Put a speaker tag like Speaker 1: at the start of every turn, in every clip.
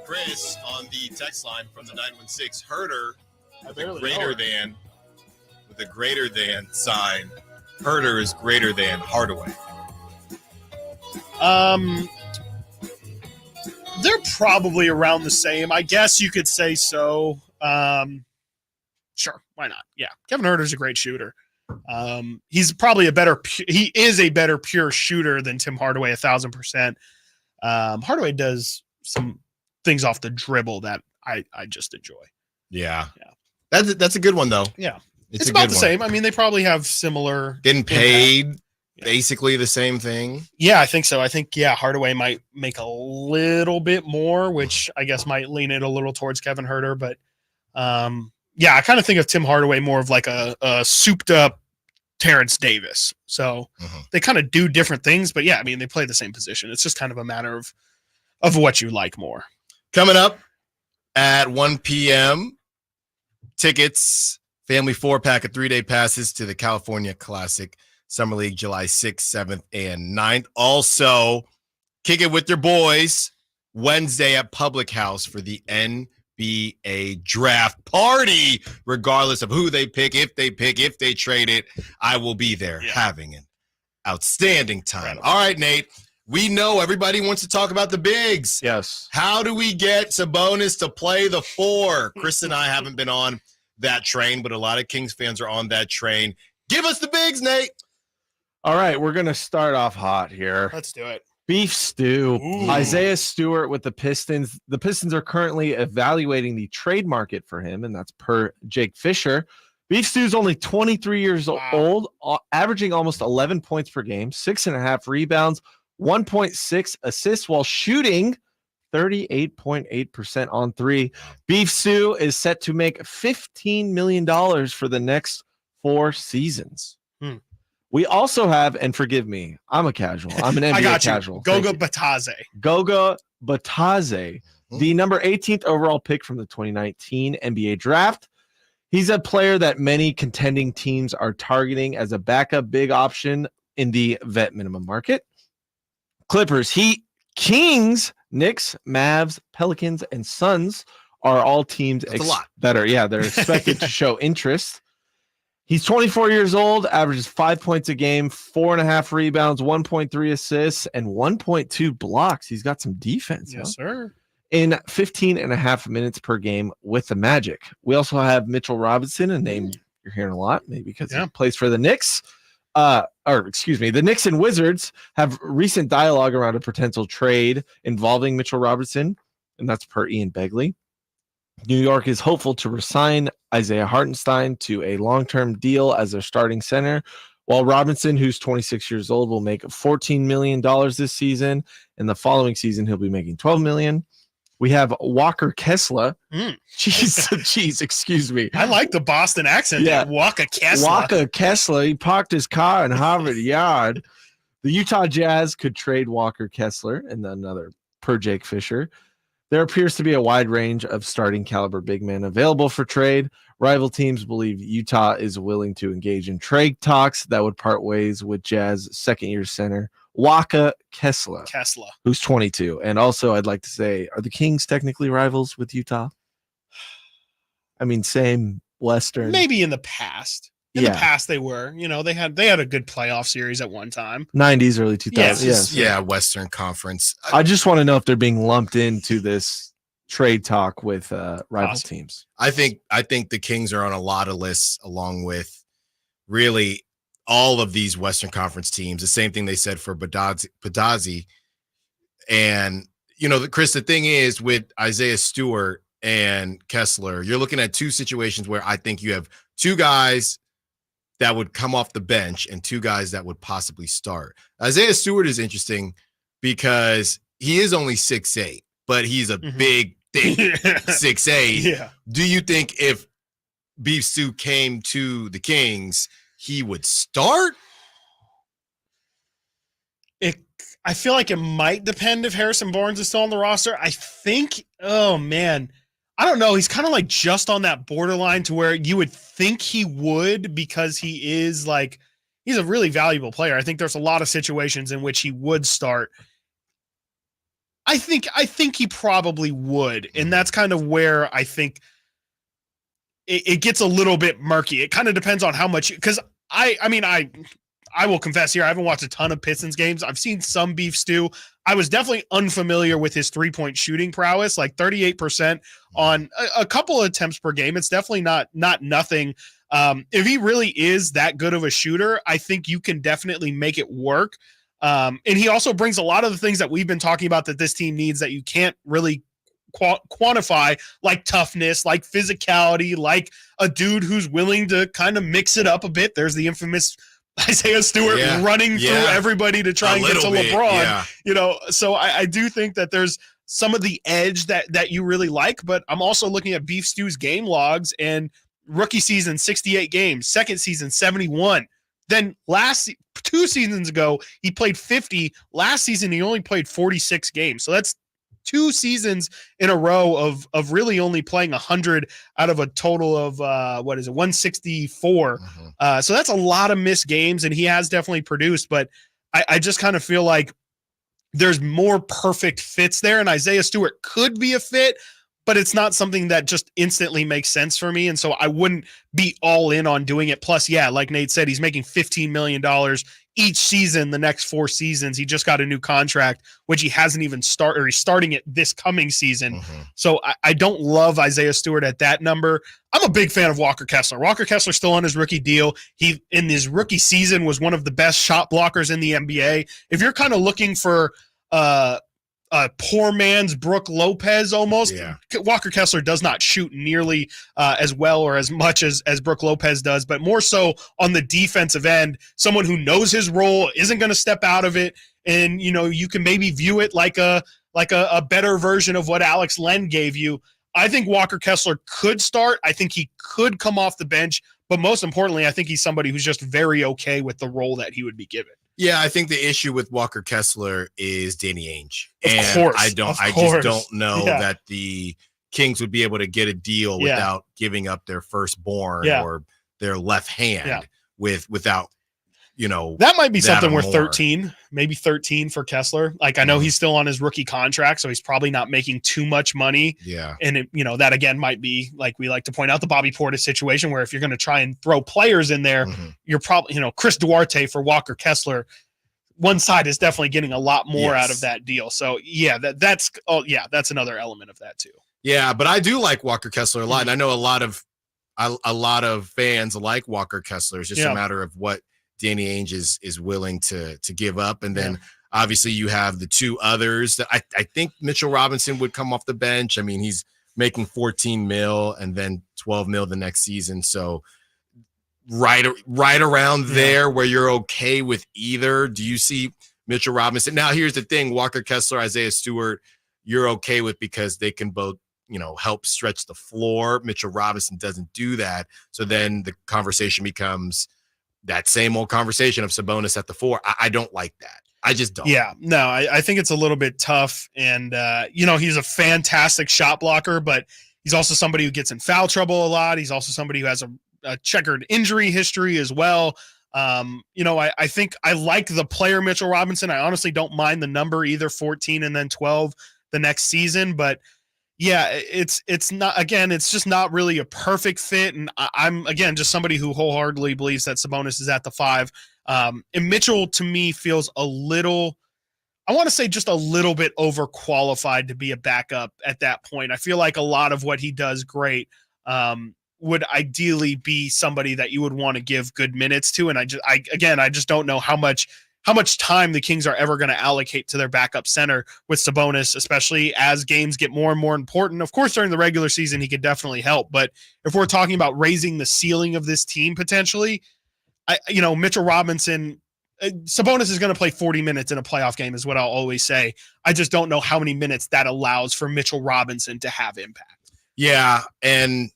Speaker 1: Chris on the text line from the 916 Herder with a greater than sign. Herder is greater than Hardaway.
Speaker 2: They're probably around the same. I guess you could say so. Sure, why not? Yeah, Kevin Herter's a great shooter. He's probably he is a better pure shooter than Tim Hardaway, 1,000%. Hardaway does some things off the dribble that I just enjoy.
Speaker 1: Yeah. That's a good one though.
Speaker 2: Yeah, it's about the same. I mean, they probably have similar.
Speaker 1: Getting paid, basically the same thing.
Speaker 2: Yeah, I think so. I think Hardaway might make a little bit more, which I guess might lean it a little towards Kevin Herter, but I kind of think of Tim Hardaway more of like a souped up Terrence Davis. So they kind of do different things, but I mean, they play the same position. It's just kind of a matter of what you like more.
Speaker 1: Coming up at 1 p.m., tickets, family 4-pack of 3-day passes to the California Classic Summer League, July 6th, 7th, and 9th. Also, kick it with your boys Wednesday at Public House for the NBA draft party. Regardless of who they pick, if they trade it, I will be there having an outstanding time. All right, Nate. We know everybody wants to talk about the bigs.
Speaker 3: Yes.
Speaker 1: How do we get Sabonis to play the 4? Chris and I haven't been on that train, but a lot of Kings fans are on that train. Give us the bigs, Nate.
Speaker 3: All right, we're going to start off hot here.
Speaker 2: Let's do it.
Speaker 3: Beef stew.
Speaker 2: Ooh.
Speaker 3: Isaiah Stewart with the Pistons. The Pistons are currently evaluating the trade market for him, and that's per Jake Fisher. Beef Stew's only 23 years old, averaging almost 11 points per game, 6.5 rebounds, 1.6 assists while shooting 38.8% on 3. Beef Stew is set to make $15 million for the next 4 seasons. We also have, and forgive me, I'm a casual. I'm an NBA casual.
Speaker 2: Goga Bitadze.
Speaker 3: Goga Bitadze, the number 18th overall pick from the 2019 NBA draft. He's a player that many contending teams are targeting as a backup big option in the vet minimum market. Clippers, Heat, Kings, Knicks, Mavs, Pelicans, and Suns are all teams they're expected to show interest. He's 24 years old, averages 5 points a game, 4.5 rebounds, 1.3 assists, and 1.2 blocks. He's got some defense.
Speaker 2: Yes, sir.
Speaker 3: In 15.5 minutes per game with the Magic. We also have Mitchell Robinson, a name you're hearing a lot, maybe because he plays for the Knicks. The Knicks and Wizards have recent dialogue around a potential trade involving Mitchell Robinson, and that's per Ian Begley. New York is hopeful to resign Isaiah Hartenstein to a long-term deal as their starting center, while Robinson, who's 26 years old, will make $14 million this season, and the following season he'll be making $12 million. We have Walker Kessler. Jeez, excuse me.
Speaker 2: I like the Boston accent. Yeah, Walker Kessler.
Speaker 3: Walker Kessler. He parked his car in Harvard Yard. The Utah Jazz could trade Walker Kessler, and another per Jake Fisher. There appears to be a wide range of starting caliber big men available for trade. Rival teams believe Utah is willing to engage in trade talks that would part ways with Jazz second-year center Walker Kessler, who's 22. And also, I'd like to say, are the Kings technically rivals with Utah? I mean, same Western.
Speaker 2: Maybe in the past. In the past, they were. You know, they had a good playoff series at one time.
Speaker 3: 90s, early 2000s.
Speaker 1: Yeah, Western Conference.
Speaker 3: I just want to know if they're being lumped into this trade talk with rival teams.
Speaker 1: I think the Kings are on a lot of lists along with really all of these Western Conference teams. The same thing they said for Bitadze. And, Chris, the thing is with Isaiah Stewart and Kessler, you're looking at 2 situations where I think you have 2 guys that would come off the bench and 2 guys that would possibly start. Isaiah Stewart is interesting because he is only 6'8", but he's a big, thick 6'8".
Speaker 2: Yeah.
Speaker 1: Do you think if Beef Stew came to the Kings, he would start?
Speaker 2: I feel like it might depend if Harrison Barnes is still on the roster. I think, I don't know. He's kind of like just on that borderline to where you would think he would, because he is he's a really valuable player. I think there's a lot of situations in which he would start. I think he probably would, and that's kind of where I think it gets a little bit murky. It kind of depends on how much, because I will confess here, I haven't watched a ton of Pistons games. I've seen some Beef Stew. I was definitely unfamiliar with his 3-point shooting prowess, like 38% on a couple of attempts per game. It's definitely not nothing. If he really is that good of a shooter, I think you can definitely make it work. And he also brings a lot of the things that we've been talking about that this team needs that you can't really quantify, like toughness, like physicality, like a dude who's willing to kind of mix it up a bit. There's the infamous Isaiah Stewart running through everybody to try and get to LeBron, so I do think that there's some of the edge that you really like, but I'm also looking at Beef Stew's game logs, and rookie season, 68 games, second season, 71. Then last 2 seasons ago, he played 50. Last season, he only played 46 games. So that's 2 seasons in a row of really only playing 100 out of a total of 164. Mm-hmm. So that's a lot of missed games, and he has definitely produced, but I just kind of feel like there's more perfect fits there, and Isaiah Stewart could be a fit, but it's not something that just instantly makes sense for me. And so I wouldn't be all in on doing it. Plus, like Nate said, he's making $15 million each season, the next 4 seasons. He just got a new contract, which he hasn't even started, or he's starting it this coming season. Mm-hmm. So I don't love Isaiah Stewart at that number. I'm a big fan of Walker Kessler. Walker Kessler still on his rookie deal. He, in his rookie season, was one of the best shot blockers in the NBA. If you're kind of looking for poor man's Brook Lopez almost, Walker Kessler does not shoot nearly as well or as much as Brook Lopez does, but more so on the defensive end, someone who knows his role, isn't going to step out of it, and you can maybe view it like a better version of what Alex Len gave you. I think Walker Kessler could start. I think he could come off the bench, but most importantly, I think he's somebody who's just very okay with the role that he would be given.
Speaker 1: Yeah, I think the issue with Walker Kessler is Danny Ainge.
Speaker 2: Of course.
Speaker 1: I just don't know that the Kings would be able to get a deal without giving up their firstborn or their left hand without,
Speaker 2: that might be something worth 13, maybe 13 for Kessler. Like, I know he's still on his rookie contract, so he's probably not making too much money.
Speaker 1: Yeah.
Speaker 2: And that again might be, like we like to point out, the Bobby Portis situation, where if you're going to try and throw players in there, you're probably, Chris Duarte for Walker Kessler, one side is definitely getting a lot more out of that deal. So that's another element of that too.
Speaker 1: Yeah. But I do like Walker Kessler a lot. And I know a lot of fans like Walker Kessler. It's just a matter of what Danny Ainge is willing to give up. And then obviously you have the 2 others that I think Mitchell Robinson would come off the bench. I mean, he's making 14 mil and then 12 mil the next season. So right around there where you're okay with either. Do you see Mitchell Robinson? Now, here's the thing, Walker Kessler, Isaiah Stewart, you're okay with because they can both, help stretch the floor. Mitchell Robinson doesn't do that. So then the conversation becomes that same old conversation of Sabonis at the 4. I don't like that. I just don't.
Speaker 2: Yeah, no, I think it's a little bit tough. And, he's a fantastic shot blocker, but he's also somebody who gets in foul trouble a lot. He's also somebody who has a checkered injury history as well. I think I like the player Mitchell Robinson. I honestly don't mind the number either, 14 and then 12 the next season. But it's not, again, it's just not really a perfect fit. And I'm, again, just somebody who wholeheartedly believes that Sabonis is at the 5. And Mitchell, to me, feels a little, I want to say just a little bit overqualified to be a backup at that point. I feel like a lot of what he does great would ideally be somebody that you would want to give good minutes to. And I just don't know how much time the Kings are ever going to allocate to their backup center with Sabonis, especially as games get more and more important. Of course, during the regular season, he could definitely help. But if we're talking about raising the ceiling of this team potentially, Mitchell Robinson, Sabonis is going to play 40 minutes in a playoff game is what I'll always say. I just don't know how many minutes that allows for Mitchell Robinson to have impact.
Speaker 1: Yeah, and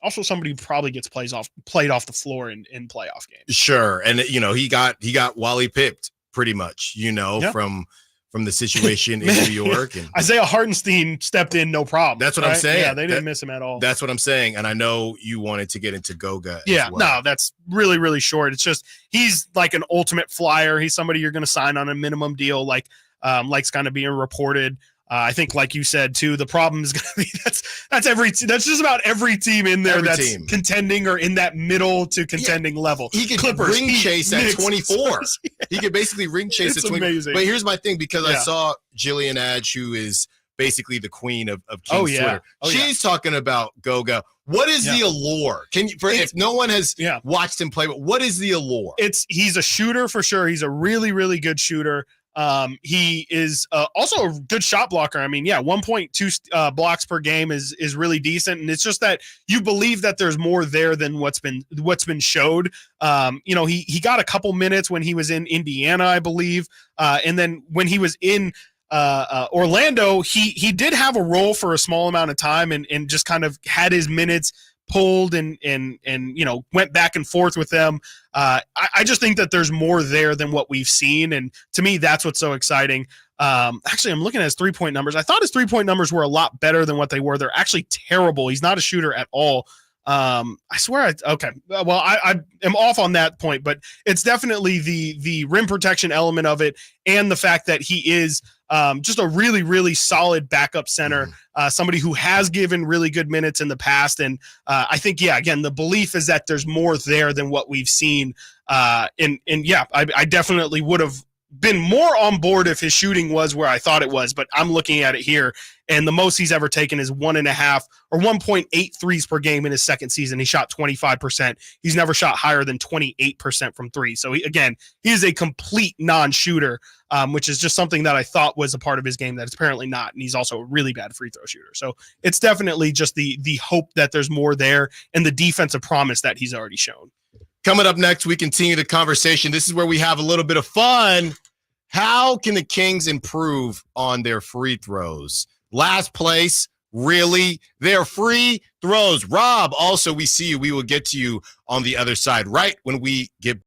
Speaker 2: also somebody who probably gets played off the floor in playoff games.
Speaker 1: Sure. And he got Wally pipped pretty much, from the situation in New York. And
Speaker 2: Isaiah Hartenstein stepped in, no problem.
Speaker 1: That's what I'm saying.
Speaker 2: Yeah, they didn't miss him at all.
Speaker 1: That's what I'm saying. And I know you wanted to get into Goga.
Speaker 2: Yeah,
Speaker 1: as well.
Speaker 2: No, that's really, really short. It's just he's like an ultimate flyer. He's somebody you're going to sign on a minimum deal, like's kind of being reported. I think, like you said too, the problem is going to be that's just about every team in there contending or in that middle to contending level.
Speaker 1: He could ring chase at 24. He could basically ring chase at 24. Amazing. But here's my thing, because I saw Jillian Adge, who is basically the queen of Kings Twitter. She's talking about Goga. What is the allure? If no one has watched him play, but what is the allure?
Speaker 2: He's a shooter for sure. He's a really, really good shooter. He is also a good shot blocker. I mean, 1.2 blocks per game is really decent, and it's just that you believe that there's more there than what's been showed. He got a couple minutes when he was in Indiana, I believe, and then when he was in Orlando, he did have a role for a small amount of time, and just kind of had his minutes pulled and went back and forth with them. I just think that there's more there than what we've seen, and to me, that's what's so exciting. Actually, I'm looking at his 3-point numbers. I thought his 3-point numbers were a lot better than what they were. They're actually terrible. He's not a shooter at all. I swear. I am off on that point, but it's definitely the rim protection element of it, and the fact that he is just a really, really solid backup center, somebody who has given really good minutes in the past. And I think, again, the belief is that there's more there than what we've seen. I definitely would have been more on board if his shooting was where I thought it was, but I'm looking at it here, and the most he's ever taken is 1.5 or 1.8 threes per game in his second season. He shot 25%. He's never shot higher than 28% from three. So he is a complete non-shooter, which is just something that I thought was a part of his game that it's apparently not. And he's also a really bad free throw shooter. So it's definitely just the hope that there's more there, and the defensive promise that he's already shown.
Speaker 1: Coming up next, we continue the conversation. This is where we have a little bit of fun. How can the Kings improve on their free throws? Last place, really? Their free throws. Rob, also, we see you. We will get to you on the other side right when we get